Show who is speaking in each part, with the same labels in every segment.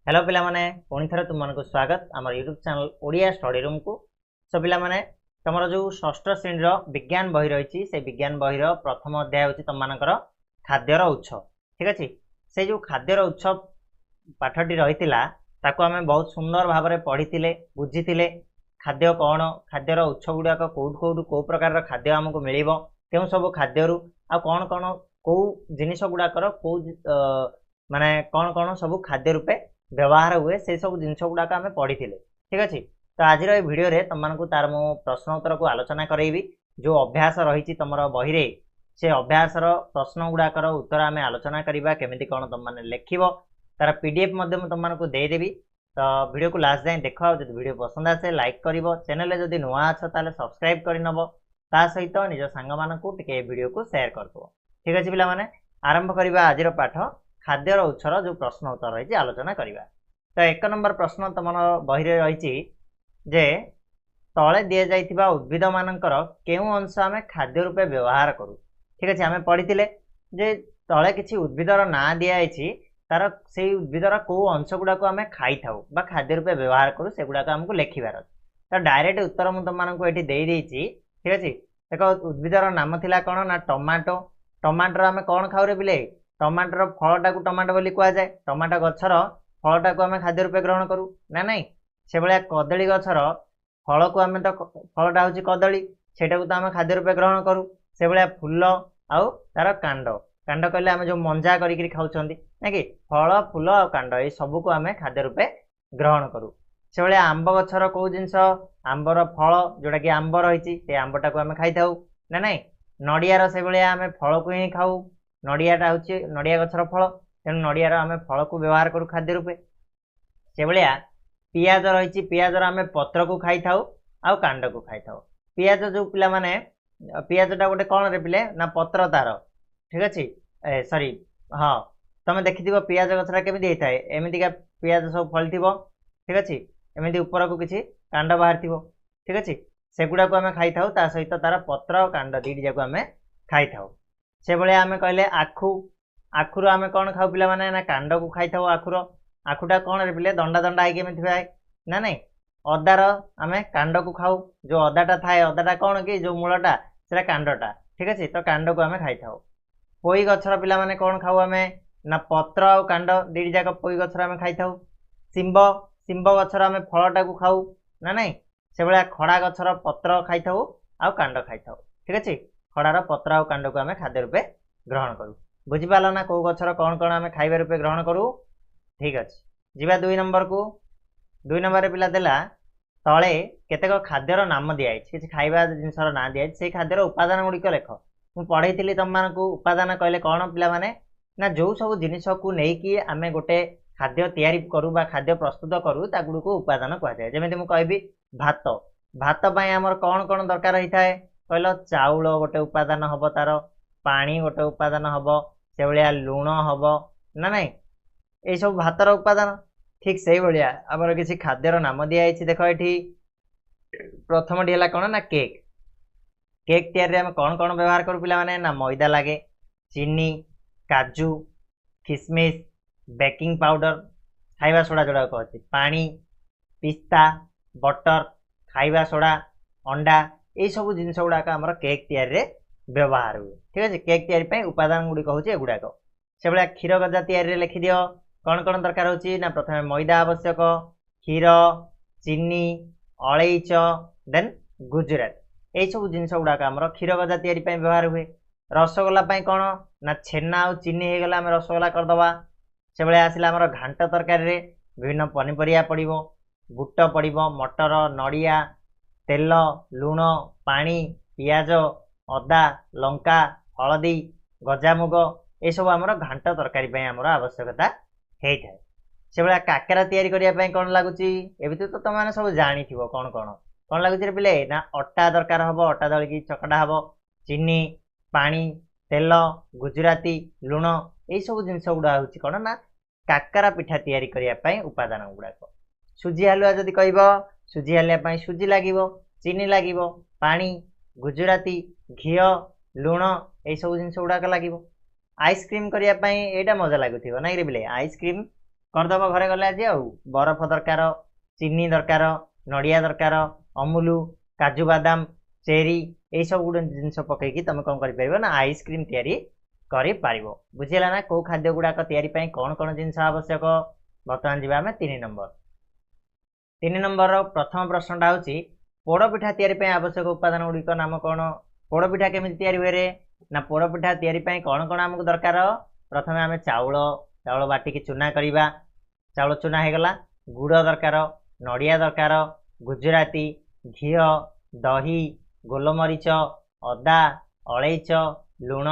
Speaker 1: Hello पिला माने पुणी थरे तुम मानक स्वागत आम YouTube channel Odia study room को। सो पिला माने तुम जो षष्ठ श्रेणी विज्ञान बही रही से विज्ञान बही प्रथम अध्याय हूँ तुम मानकर खाद्यर उत्स। ठीक अच्छे से जो खाद्यर उत्स पाठटी रही आम बहुत सुंदर भाव में पढ़ी बुझी खाद्य कौन खाद्यर उत्स गुड़ाक कौट कौट कौ प्रकार खाद्य आमको मिल क्यों सब खाद्य कौन कौन कौ जिनिस गुड़ाकर कौ माने कौन कौन सब खाद्य रूपे व्यवहार हुए से सब जिन गुड़ाक आम पढ़ी ठीक अच्छे। तो आज भिडियो रे तुमको तार मु प्रश्न उत्तर को आलोचना करेबी जो अभ्यास रही तुम बही रे से अभ्यास प्रश्न गुड़ाकर उत्तर आम आलोचना करवा केमी कौन तुम मैंने लिख तार पीडीएफ तुमको देदेवी। तो वीडियो को लास्ट जाए देख जो वीडियो पसंद आसे लाइक कर चैनल जदि नुआ अच्छ ताले सब्सक्राइब करनब ता सहित निज सांग मानकू टिके वीडियो को शेयर करदो। ठीक अच्छे पिला माने आरंभ करवा आज पाठ खाद्यर उत्सर जो प्रश्न उत्तर रही आलोचना करवा। तो एक नंबर प्रश्न तुम बही रही जे तले दि जाइथिबा उद्भिद मानकर केउ अंश आमे खाद्य रूपे व्यवहार करू। ठीक अच्छे आमे पढ़ीथिले जे तले किछि उद्भिदर ना दिया तार से उद्भिदर कौ अंश गुड़ाक आम खाई था खाद्य रूपे व्यवहार करूँ से गुड़ाक आमको लिखार। तो डायरेक्ट उत्तर मुझे तुमको ये देदेई। ठीक अच्छे एक उद्भिदर नाम थिला कौन ना टमाटो। टमाटर आम कौन खाऊ रे बिले टमाटर फलटा को टमाटो बोली कह जाए। टमाटो गछर फलटा को आम खाद्य रूपे ग्रहण करूँ ना नाई से भाया कदली गछर फल को आम तो फलटा हूँ कदली सेटा को तो आम खाद्य रूपे ग्रहण करूँ से भाया फूल आउ तार कांड कांड कहले आम जो मंजा करी खाऊँ ना कि फल फूल आ कांड ये सबू को आम खाद्य रूपे ग्रहण करूँ। से भाया आंब गछर कौ जिनस आंबर फल जोटा कि आंब रही से आंबटा को आम खाई था ना नाई नड़ियार से भाया आम फल को ही खाऊ नड़ियाटा हूँ नड़िया गछर फल तेणु नड़ियार आम फल को व्यवहार करूँ खाद्य रूपे। से भाया पियाज रही पियाजर आम पत्र को खाई था आउ कांड को खाई था। पियाज जो पिला माने पियाजटा गोटे कौन रे पिले ना पत्र तार। ठीक अच्छे सॉरी हाँ तुम देखि पियाज गछरा केमी होता है एमतीका पियाज सब फल थी। ठीक अच्छे एमती ऊपर को किसी कांड बाहर थी। ठीक अच्छे सेगुड़ा को आम खाई था ता सहित तार पत्र और कांड दीटी जाक आम खाई था। से भाया आम कहले आखु आखुर आम कौन खाऊ पिला माने ना कांड को खाई था आखुर आखुटा कौन रे पिले दंडा दंडा आई केमी थाए ना नहीं अदार आम कांड को खाऊ जो अदाटा थाए अदाटा कौन कि जो मूलटा से कांडटा। ठीक अच्छे तो कांड को आम खाई था। पोई गछर पिला माने कौन खाऊ आम ना पत्र आ कांड दीटी जाक पोई गछर आम खाई था। शिंब शिंब गछर आम फलटा को खाऊ ना नहीं से भाया खड़ा गछर पत्र खाई था आ कांड खाई था। ठीक अच्छे खड़ार पत्र आ कांड को आम खाद्य रूपे ग्रहण करूँ। बुझिपाल ना कौ गछर कौन कौन आम खाइबा रूपे ग्रहण करूँ। ठीक अच्छे जीवा 2 नंबर को 2 नंबर पिला देला तले केतेक खाद्यर नाम दिखाई किसी खाइबा जिनसर ना दिखाई से खाद्यर उपादान गुड़िक लेख मुझे पढ़ई तुम मानक उपादान कहले कौन पिला माने ना जो सब जिनिस को लेकिन आम गोटे खाद्य तैयारी करूँ खाद्य प्रस्तुत करूँ ता गुड़ को उपादान कहुए। जमी मुझे कहबी भात भात आमर कौन कौन दरकार होता है कहल चाउल गोटे उपादान हम तार पानी गोटे उपादान हम से भाया लुण हम ना नाई ये सब भातर उपादान। ठीक से भाया आमर किसी खाद्यर नाम दिखाई देख ये प्रथम है कौन ना केक केक तैयारी आम कौन कौन व्यवहार करूँ पिला माने ना मैदा लगे चीनी काजू किसमिश बेकिंग पाउडर खाइबा सोडा जोड़ा कहते पानी पिस्ता बटर खाइबा सोडा अंडा ये सब जिनस गुड़ाक आम केक तैयारी व्यवहार हुए। ठीक अच्छे केक तैयारी उपादान गुड़िक हूँ एगुड़ाक। से भाया क्षीर गजा तैयारी लिखिद कौन कौन दरकार होची ना प्रथम मैदा आवश्यक क्षीर चीनी अलैच देन गुजरात यही सब जिनस गुड़ाक आम क्षीर गजा तैयारी व्यवहार हुए। रसगोला कौन ना छेना आ चीनी हो गला आम रसगोला करदे। से भाया आसला आम घांट तरकारी विभिन्न पनीपरिया पड़ो बुट पड़ो मटर नड़िया तेल लुण पानी पियाज अदा लंका हलदी गजामुग ये सब आम घांट तरकारी आमर आवश्यकता होता है। से भाया काकेरा तैयारी करने कौन लगुच ये तो तुम मैंने सब जानी कौन कौन कौन लगुच पिले ना अटा दरकार हम अटा दलिकी चकटा हम चीनी पानी तेल गुजराती लुण यही सब जिनस गुड़ा हूँ कौन ना काकरा पिठा तैयारी करने उपादान गुड़ाक। सुजी हलुआ जदि कह सुजी हलुआ सुजी लगे चीनी लगे पानी गुजराती घी लुण यही सब जिनस गुड़ाक लगे। आइसक्रीम करने यहाँ मजा लगुव ना रे बिले आइसक्रीम करदब घरे गले आज बरफ दरकार चीनी दरकार नड़िया दरकार अमूल काजू बादाम चेरी यही सब गुड जिन पकईकी तुम कौन कर ना आइसक्रीम तैयारी कर बुझीला ना कौ खाद्य गुड़ाक तैयारी कौन कौन जिन आवश्यक बर्तमान जी आम 3 नंबर प्रथम प्रश्नटा हूँ पोड़पिठा तैयारी आवश्यक उपादान गुड़िक नाम कौन पोड़पिठा केमी तैयारी हुए ना पोड़पिठा तैयारी कौन कौन आमको दरकार प्रथम आम चाउल चाउल बाटिकी चूना करवा चाउल चूना हो गला गुड़ दरकार नड़िया दरकार गुजराती घी दही गोलमरीच अदा अलैच लुण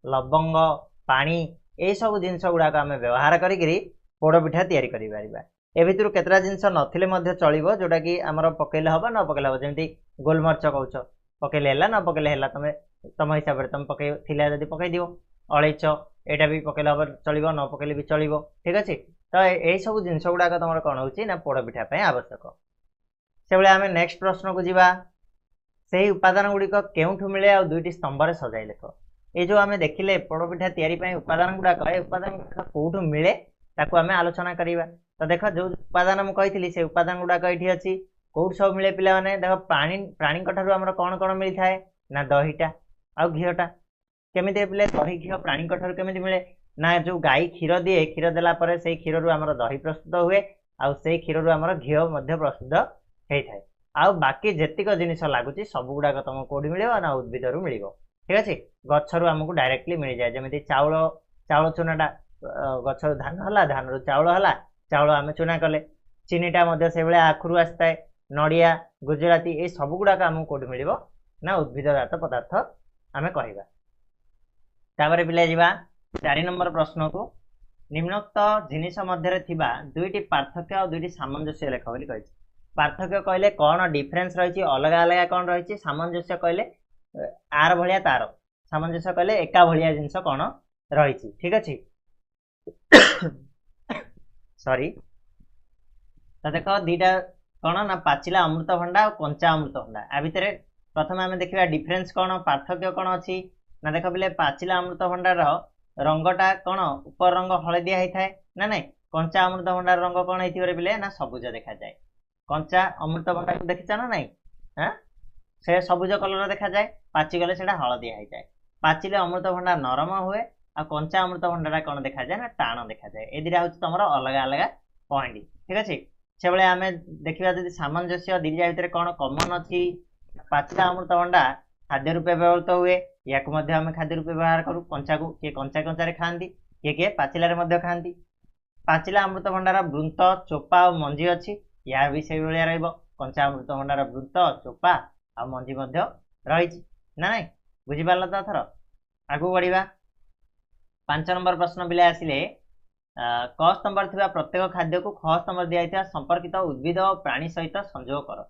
Speaker 1: लवंग पानी यही सब जिनस गुड़ाक आम व्यवहार करी पोड़पिठा तैयारी करिपारिबा ए भितर केतरा जिनस नथिले मध्य चलिबो जोटा कि आमर पकेले हबो न पकेले हबो जेमति गोलमरीच कहउछ पकेले हला न पकेले हला तमे तम हिसाब रे तम पके थिला जदी पके दियो अलैच एटा भी पकेले हबो चलिबो न पकेले भी चलिबो ठीक अछि तो एही सब जिनस गुड़ाक तमर कोन होउची ना पोड़पिठा पय आवश्यक से बेले आमे नेक्स्ट प्रश्न को जिबा सेही उपादान गुड़िक केउठु मिले आ दुईटी स्तंभ रे सजाई लेख ए जो आमे देखिले पोड़पिठा तैयारी पय उपादान गुड़ाक ए उपादान कोउठु मिले ताकू आमे आलोचना करिबा तो देख जो उपादान मुझे कही से उपादान गुड़ाक ये अच्छी कौट सब मिले पिला माने देख प्राणी ठार आम कौन कौन मिल थाए ना दहीटा आउ घीटा केमी पिले दही घी प्राणी ठार केमी मिले ना जो गाई क्षीर दिए क्षीर देला से क्षीर रू आम दही प्रस्तुत हुए आउ से क्षीर रू आम घी प्रस्तुत होता है आउ बाकी जेतिक जिनिस लगुच सब गुड़ाक तुम कौटी मिल ना उद्भिद रू मिल ठीक अच्छे गचर आमको डायरेक्टली मिल जाए जमी चाउल चाउल चूनाटा गचर धान है धान रू चाउल है चाउल आम चूना कले चीनीटा से भाई आखुरी आसता है नड़िया गुजराती ये सब गुड़ाक आमको कौट मिल ना उद्भिदजात पदार्थ आम कहपर पिला जा 4 नंबर प्रश्न को निम्नोक्त जिनिस मध्य दुईटी पार्थक्य और दुईटी सामंजस्य लेख बोली कही पार्थक्य कहले कौन डिफरेन्स रही अलग अलग कौन रही सामंजस्य कहले आर भाया तार सामंजस्य कहले एका भाया जिनस कौन रही ठीक अच्छे सॉरी तो देख दीटा कौन ना पाचिला अमृतभंडा और कंचा अमृतभंडा आ भितर प्रथम आम देखा डिफरेन्स कौन पार्थक्य कौन अच्छी ना देख पे पाचिला अमृतभंडार रंगटा कौन ऊपर रंग हलदिया होता है ना नहीं कंचा अमृतभंडार रंग कौन होते पे ना सबुज देखा जाए कंचा अमृतभंडा को देखी ना नहीं हाँ से सबुज कलर देखा जाए पाचिगले से हलदिया हो जाए पाचिले अमृतभंडा नरम हुए आ कंचा अमृतभंडा कौन देखा जाए ना टाण देखा जाए ए दिटा हूँ तुम अलग अलग पॉइंट ठीक अच्छे से भाई आम देखा जब सामंजस्य दिजा भितर कौन कमन अच्छी पाचिला अमृतभंडा खाद्य रूपे व्यवहृत हुए या खाद्य रूपे व्यवहार करूँ कंचा को किए कंचा कंचा खाती किए किए पाचिलार खाती पाचिला अमृतभंडार वृंत चोपा और मंजी अच्छी यार भी से भाया रंचा अमृतभंडार वृंत चोपा आ मंजी रही ना नहीं बुझीपार तो थर आगू बढ़ा 5 नंबर प्रश्न पिला आसिले क स्तंभ थिबा प्रत्येक खाद्य को ख स्तंभ दिया संपर्कित उद्भिद और प्राणी सहित संजोग कर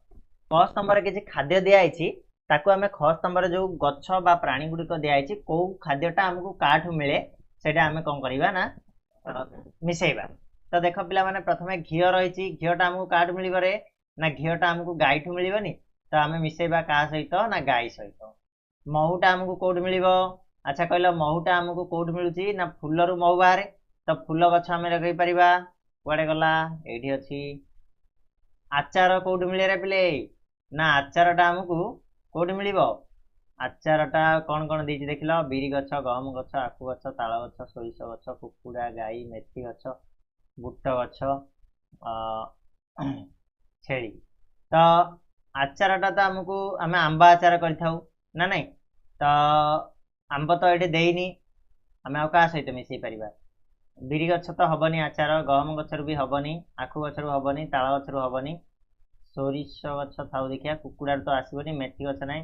Speaker 1: क स्तंभ किसी खाद्य दिखाई ताकू आम ख स्तंभ जो गछ बा प्राणी गुड़िक दिखाई कौ खाद्यटा आमको काठू मिले से आम कौन करवा ना मिसेबा तो देख पिला माने प्रथम घी रही घीटा आमको काठू मिल ना घीटा आमको गाईठू मिलनी तो आम मिसेबा क्या सहित ना गाई सहित महूटा आमको कौट मिल अच्छा कहल महूटा आमको कौट मिलूँ ना फूल रू महू बाहर तो फूल गछ आम लगे पार कुआड़े गला ये अच्छी आचार कौट मिले रे पिले ना आचारटा आमको कौट मिल आचारटा कौन कौन दी देख लो बिरी गछ गहम गछ आखु गछ ताल गछ सोरिष गछ कुकुड़ा गाई मेथी गछ बुट गछ छेली तो आचारटा तो आमको आम आंब आचार कर ना नहीं तो आंब तो ये देनी आम आ क्या सहित मिसई पार बिरी गछ तो हेनी आचार गहम गचर भी हेनी आखु गचर हेनी ताल गचर हेनी सोरिष गछ था देखिए कुकुड़ा तो आसबनी मेथी गछ ना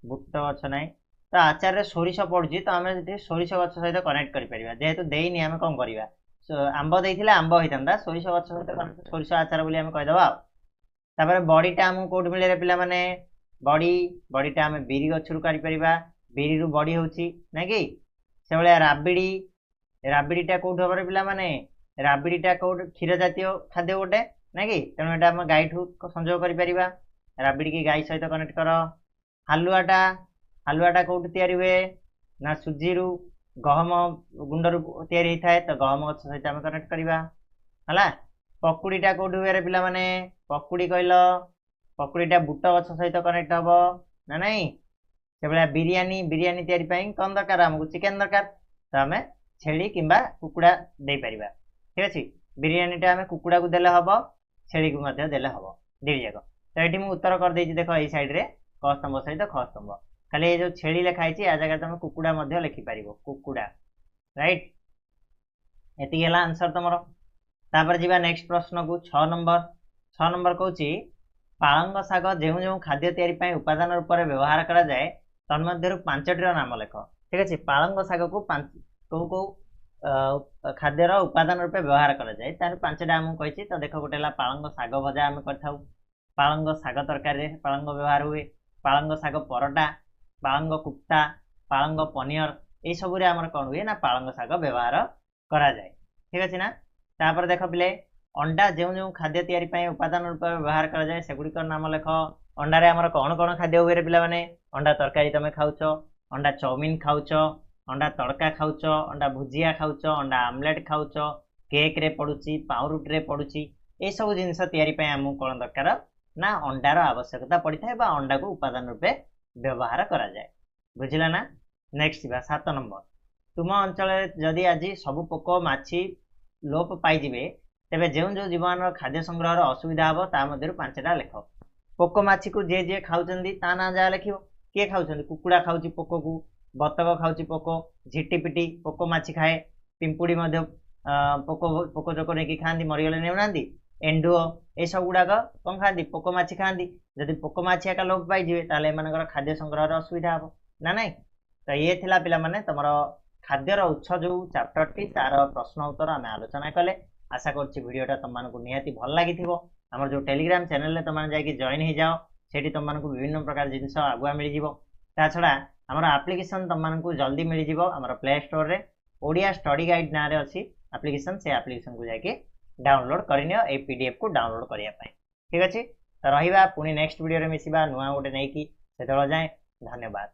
Speaker 1: बुट गछ ना तो आचार सोरिष पड़ुची तो आम सोरिष गछ सहित कनेक्ट कर जेहेतु देनी आम कौन करवा आंब देते आंब होता सोरिष गछ सहित सोरिष आचार बोली आम कहीदेव बड़ीटा आमको कौट मिले पिला माने बड़ीटा आम बिरी गचरू कर बिरी रू बड़ी हूँ ना कि से भाया राबिड़ीटा कौट हम पिला माने राबिड़ीटा कौट क्षीर जातीय खाद्य गोटे ना कि तेणु यहाँ आम गाईठू संजोग कर राबिड़ी की गाई सहित कनेक्ट कर हालुआटा कौट तैयारी हुए ना सुजी रू गहम गुंड रू तैयारी होता है तो गहम गछ सहित आम कनेक्ट करवा है पकुड़ीटा कौटी हुए पिला माने पकुड़ी कहल पकुड़ीटा बुट गछ सहित कनेक्ट हम ना नहीं से भाया बिरियानी बिरियानी तैयारी कौन दरकार आमको चिकेन दरकार तो आम छेली किंबा कुकुड़ा दे पारिबा ठीक अच्छे बिरियानीटा आम कुकुड़ा को देले हम छेली को देले हम दी जाक तो ये मुझे उत्तर कर देछि देख ये साइड रे क स्तंभ सहित ख स्तंभ खाली ये जो छेली लिखाई आ जगह तुम कुकुड़ा लिखिपार कुकुड़ा राइट एति आंसर तुम तापर जी नेक्स्ट प्रश्न को 6 नंबर कहूँ पालंग शाग जो जो खाद्य तैयारी उपादान रूप में व्यवहार करा जाए तन्मध्यरु 5टी नाम लेख ठीक अच्छे पालंग शाग को कौ कौ खाद्यर उपादान रूप व्यवहार करा जाए तार 5टा आमको कही तो देख गोटे पालंग शाग भजा आम कर पालंग शाग तरकारी पालंग व्यवहार हुए पालंग शाग परटा पालंग कुप्ता पालंग पनीर ये सब आमर कौन हुए ना पालंग शाग व्यवहार करा जाए ठीक अच्छे ना तापर देख पिले अंडा जो जो खाद्य तैयारी उपादान रूप व्यवहार करा जाए सेगुड़िक नाम लेख अंडार आमर कौन कौन खाद्य हुए पे मैंने अंडा तरकारी तुम खाऊच अंडा चाउमिन खाऊच अंडा तड़का खाऊच अंडा भुजिया खाऊच अंडा आमलेट खाऊच केक रे पड़ुची पाउरुटी रे पड़ुची ये सब जिनस तैयारी आमको कौन दरकार ना अंडार आवश्यकता पड़ी था अंडा को उपादान रूपे व्यवहार करा जाए बुझिला ना नेक्स्ट 7 नंबर तुम अंचल जदि आज सब पोक माछी लोप पाइबे तेबे जो जो जीवन खाद्य संग्रह असुविधा हम ता 5टा लेख पोक माछी को जे जे खाऊँ ता ना जहाँ लिख किए खाऊँ कुकुड़ा खाऊँ पोक को बतक खाऊँ पोक झिटिपिटी पोक माछी खाए पिंपुड़ी पोक पोक चोक नहीं खाती मरीगले नेउना एंडुओ ये सब गुड़ाक कौन खाती पोक माछी खाती जदि पोक माछी एका लोप पाइबे ताले एमानकर खाद्य संग्रह असुविधा हम ना नहीं तो ये थिला पिला माने तमरो खाद्यर उत्स जो चैप्टर टी तार प्रश्न उत्तर आम आलोचना कले आशा करछि वीडियोटा तुमको निहाती भल लगी आमर जो टेलीग्राम चैनल तुम जाकि जॉइन हो जाओ सेठी तुमको विभिन्न प्रकार जिनस आगुआ मिल जाव ता छड़ा आमर एप्लिकेशन तुमको जल्दी मिल जाव आमर प्ले स्टोर रे ओडिया स्टडी गाइड ना रे अच्छी एप्लिकेशन से एप्लिकेशन को जाके डाउनलोड करनियो ए पीडीएफ को डाउनलोड करिया पाए ठीक अच्छे तो रहिबा पुणी नेक्स्ट वीडियो रे मिसिबा नुआ गोटे नहीं कि से जाए धन्यवाद।